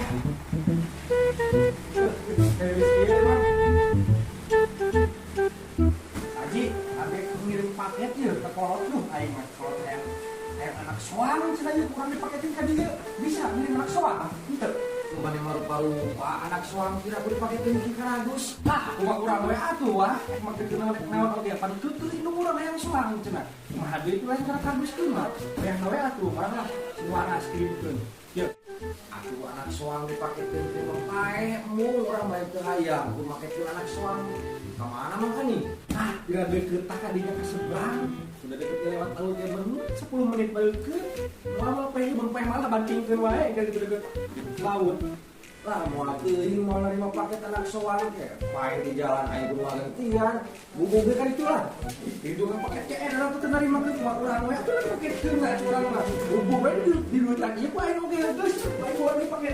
Haji, abis ngirim paket ya ke kolot lu, aing mah kolot yang anak soang cenah kurang dipaketin ka dieu. Bisa ngirim anak soang? Henteu. Bani marupa anak soang kira kudu dipaketin ki Karagus. Aku mah urang we atuh wah, mah keuna naon oge pan teu indung urang hayang soang cenah. Mah duit lain ka Karagus teh mah. Hayang we atuh, marah suara kirimkeun. Yeuh. Aku anak soang dipaketin ke pae mu urang bae teu hayang, ku maketin anak soang. Kemana mah kan nih? Ah, bila deket tak kadinya ke seberang. Sudah deket lewat tahun dia baru 10 menit balik. Malah pengen malah bantingkeun wae dari deket laut. Lah mau teuing mau nerima paket anak soang teh. Pae di jalan aya gua gantian. Bubuge kan itulah. Hidungan paket CR orang teu nerima ke urang we atuh paket keun urang mah. Bubuge di lutan ieu pae oge geus. Pae buat paket